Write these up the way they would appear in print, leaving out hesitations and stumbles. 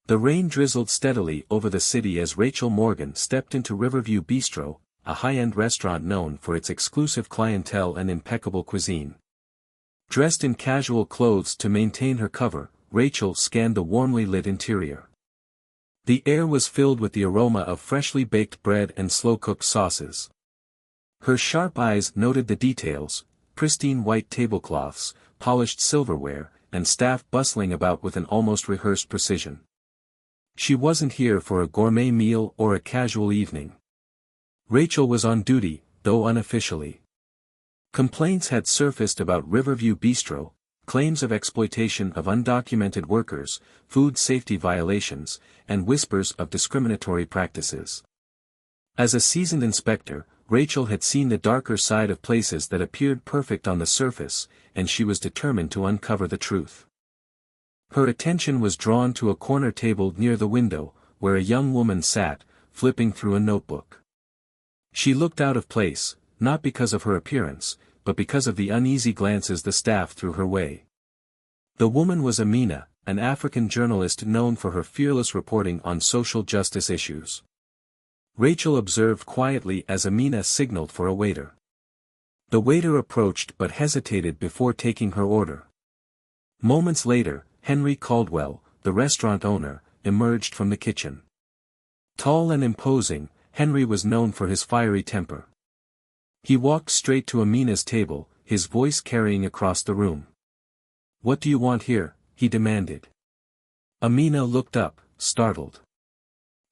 The rain drizzled steadily over the city as Rachel Morgan stepped into Riverview Bistro, a high-end restaurant known for its exclusive clientele and impeccable cuisine. Dressed in casual clothes to maintain her cover, Rachel scanned the warmly lit interior. The air was filled with the aroma of freshly baked bread and slow-cooked sauces. Her sharp eyes noted the details: pristine white tablecloths, polished silverware, and staff bustling about with an almost rehearsed precision. She wasn't here for a gourmet meal or a casual evening. Rachel was on duty, though unofficially. Complaints had surfaced about Riverview Bistro, claims of exploitation of undocumented workers, food safety violations, and whispers of discriminatory practices. As a seasoned inspector, Rachel had seen the darker side of places that appeared perfect on the surface, and she was determined to uncover the truth. Her attention was drawn to a corner table near the window, where a young woman sat, flipping through a notebook. She looked out of place, not because of her appearance, but because of the uneasy glances the staff threw her way. The woman was Amina, an African journalist known for her fearless reporting on social justice issues. Rachel observed quietly as Amina signaled for a waiter. The waiter approached but hesitated before taking her order. Moments later, Henry Caldwell, the restaurant owner, emerged from the kitchen. Tall and imposing, Henry was known for his fiery temper. He walked straight to Amina's table, his voice carrying across the room. "What do you want here?" he demanded. Amina looked up, startled.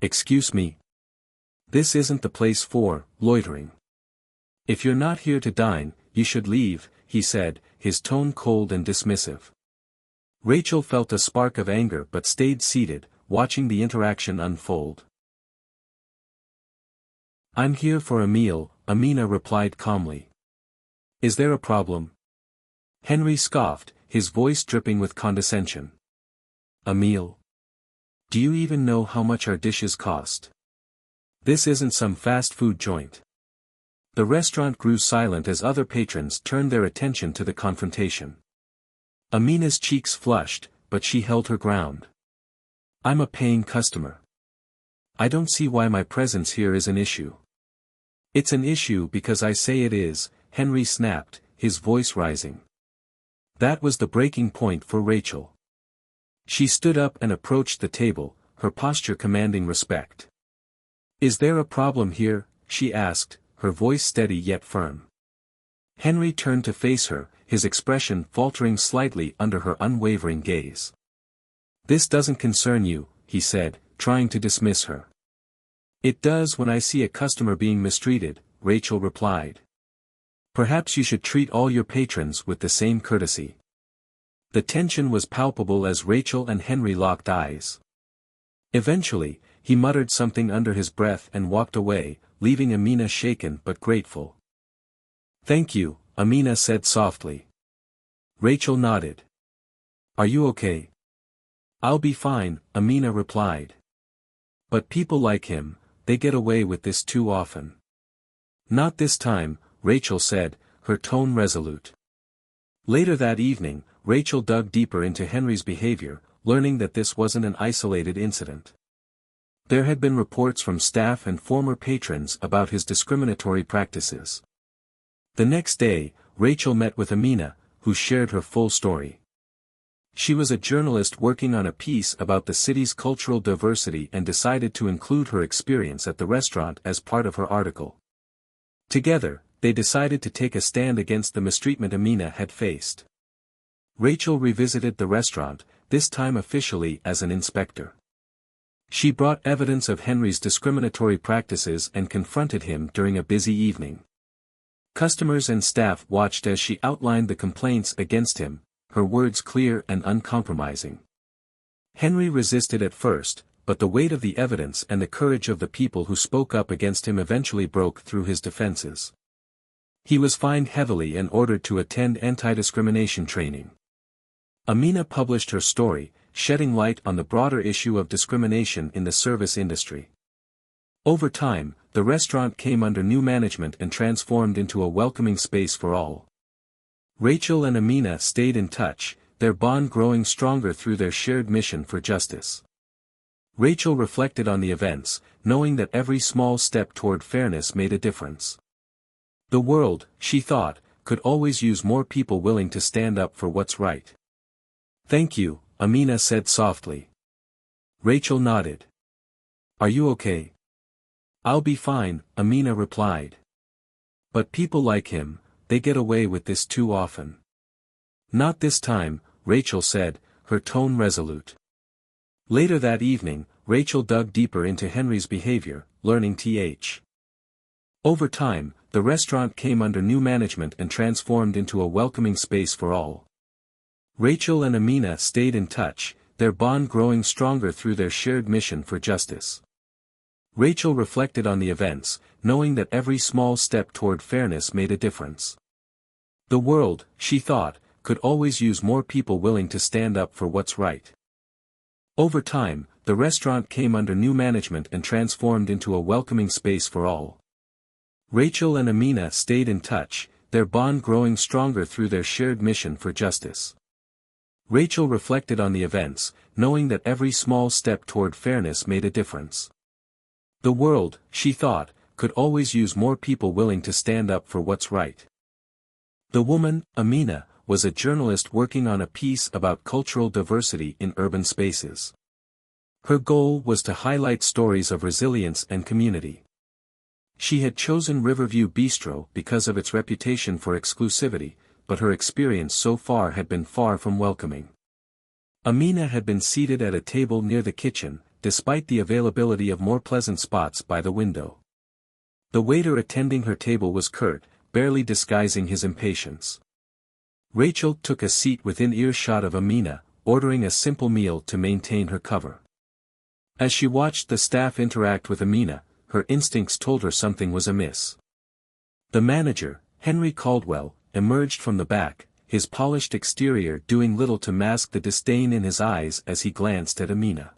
"Excuse me. This isn't the place for loitering. If you're not here to dine, you should leave," he said, his tone cold and dismissive. Rachel felt a spark of anger but stayed seated, watching the interaction unfold. "I'm here for a meal," Amina replied calmly. "Is there a problem?" Henry scoffed, his voice dripping with condescension. "A meal? Do you even know how much our dishes cost? This isn't some fast food joint." The restaurant grew silent as other patrons turned their attention to the confrontation. Amina's cheeks flushed, but she held her ground. "I'm a paying customer. I don't see why my presence here is an issue." "It's an issue because I say it is," Henry snapped, his voice rising. That was the breaking point for Rachel. She stood up and approached the table, her posture commanding respect. "Is there a problem here?" she asked, her voice steady yet firm. Henry turned to face her, his expression faltering slightly under her unwavering gaze. "This doesn't concern you," he said, trying to dismiss her. "It does when I see a customer being mistreated," Rachel replied. "Perhaps you should treat all your patrons with the same courtesy." The tension was palpable as Rachel and Henry locked eyes. Eventually, he muttered something under his breath and walked away, leaving Amina shaken but grateful. "Thank you," Amina said softly. Rachel nodded. "Are you okay?" "I'll be fine," Amina replied. "But people like him, they get away with this too often." "Not this time," Rachel said, her tone resolute. Later that evening, Rachel dug deeper into Henry's behavior, learning that this wasn't an isolated incident. There had been reports from staff and former patrons about his discriminatory practices. The next day, Rachel met with Amina, who shared her full story. She was a journalist working on a piece about the city's cultural diversity and decided to include her experience at the restaurant as part of her article. Together, they decided to take a stand against the mistreatment Amina had faced. Rachel revisited the restaurant, this time officially as an inspector. She brought evidence of Henry's discriminatory practices and confronted him during a busy evening. Customers and staff watched as she outlined the complaints against him, her words clear and uncompromising. Henry resisted at first, but the weight of the evidence and the courage of the people who spoke up against him eventually broke through his defenses. He was fined heavily and ordered to attend anti-discrimination training. Amina published her story, shedding light on the broader issue of discrimination in the service industry. Over time, the restaurant came under new management and transformed into a welcoming space for all. Rachel and Amina stayed in touch, their bond growing stronger through their shared mission for justice. Rachel reflected on the events, knowing that every small step toward fairness made a difference. The world, she thought, could always use more people willing to stand up for what's right. "Thank you," Amina said softly. Rachel nodded. "Are you okay?" "I'll be fine," Amina replied. "But people like him, they get away with this too often." "Not this time," Rachel said, her tone resolute. Later that evening, Rachel dug deeper into Henry's behavior, learning th. Over time, the restaurant came under new management and transformed into a welcoming space for all. Rachel and Amina stayed in touch, their bond growing stronger through their shared mission for justice. Rachel reflected on the events, knowing that every small step toward fairness made a difference. The world, she thought, could always use more people willing to stand up for what's right. Over time, the restaurant came under new management and transformed into a welcoming space for all. Rachel and Amina stayed in touch, their bond growing stronger through their shared mission for justice. Rachel reflected on the events, knowing that every small step toward fairness made a difference. The world, she thought, could always use more people willing to stand up for what's right. The woman, Amina, was a journalist working on a piece about cultural diversity in urban spaces. Her goal was to highlight stories of resilience and community. She had chosen Riverview Bistro because of its reputation for exclusivity, but her experience so far had been far from welcoming. Amina had been seated at a table near the kitchen, despite the availability of more pleasant spots by the window. The waiter attending her table was curt, barely disguising his impatience. Rachel took a seat within earshot of Amina, ordering a simple meal to maintain her cover. As she watched the staff interact with Amina, her instincts told her something was amiss. The manager, Henry Caldwell, emerged from the back, his polished exterior doing little to mask the disdain in his eyes as he glanced at Amina.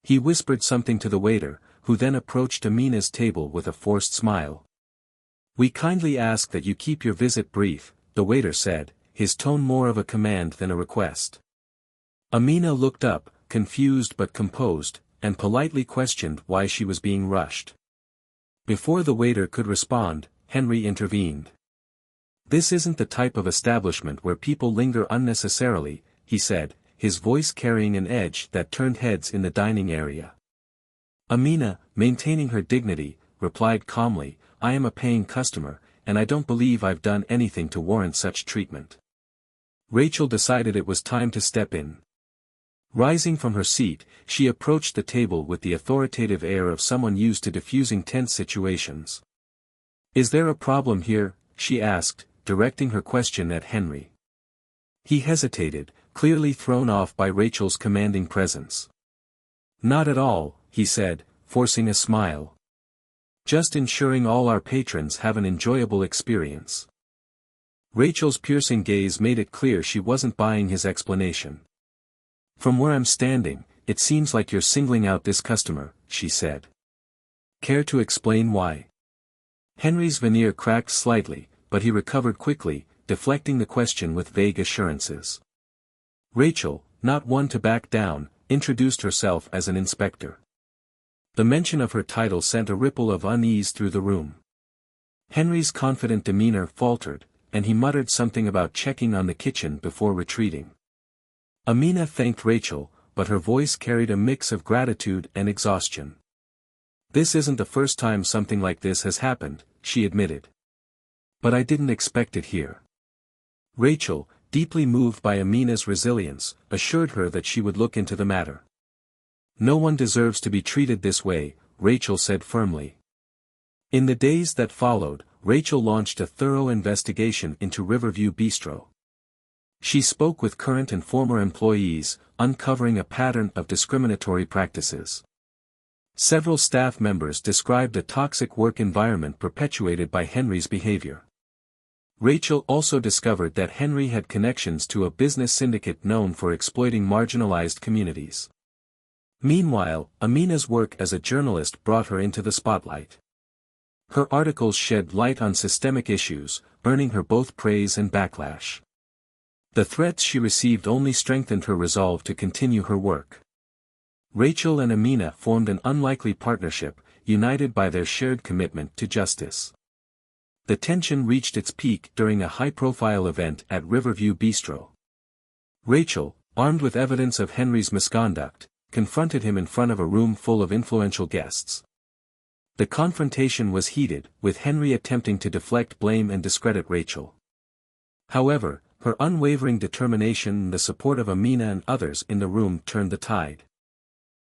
He whispered something to the waiter, who then approached Amina's table with a forced smile. "We kindly ask that you keep your visit brief," the waiter said, his tone more of a command than a request. Amina looked up, confused but composed, and politely questioned why she was being rushed. Before the waiter could respond, Henry intervened. "This isn't the type of establishment where people linger unnecessarily," he said, his voice carrying an edge that turned heads in the dining area. Amina, maintaining her dignity, replied calmly, "I am a paying customer, and I don't believe I've done anything to warrant such treatment." Rachel decided it was time to step in. Rising from her seat, she approached the table with the authoritative air of someone used to diffusing tense situations. "Is there a problem here?" she asked, directing her question at Henry. He hesitated, clearly thrown off by Rachel's commanding presence. "Not at all," he said, forcing a smile. "Just ensuring all our patrons have an enjoyable experience." Rachel's piercing gaze made it clear she wasn't buying his explanation. "From where I'm standing, it seems like you're singling out this customer," she said. "Care to explain why?" Henry's veneer cracked slightly, but he recovered quickly, deflecting the question with vague assurances. Rachel, not one to back down, introduced herself as an inspector. The mention of her title sent a ripple of unease through the room. Henry's confident demeanor faltered, and he muttered something about checking on the kitchen before retreating. Amina thanked Rachel, but her voice carried a mix of gratitude and exhaustion. "This isn't the first time something like this has happened," she admitted. "But I didn't expect it here." Rachel, deeply moved by Amina's resilience, assured her that she would look into the matter. "No one deserves to be treated this way," Rachel said firmly. In the days that followed, Rachel launched a thorough investigation into Riverview Bistro. She spoke with current and former employees, uncovering a pattern of discriminatory practices. Several staff members described a toxic work environment perpetuated by Henry's behavior. Rachel also discovered that Henry had connections to a business syndicate known for exploiting marginalized communities. Meanwhile, Amina's work as a journalist brought her into the spotlight. Her articles shed light on systemic issues, earning her both praise and backlash. The threats she received only strengthened her resolve to continue her work. Rachel and Amina formed an unlikely partnership, united by their shared commitment to justice. The tension reached its peak during a high-profile event at Riverview Bistro. Rachel, armed with evidence of Henry's misconduct, confronted him in front of a room full of influential guests. The confrontation was heated, with Henry attempting to deflect blame and discredit Rachel. However, her unwavering determination and the support of Amina and others in the room turned the tide.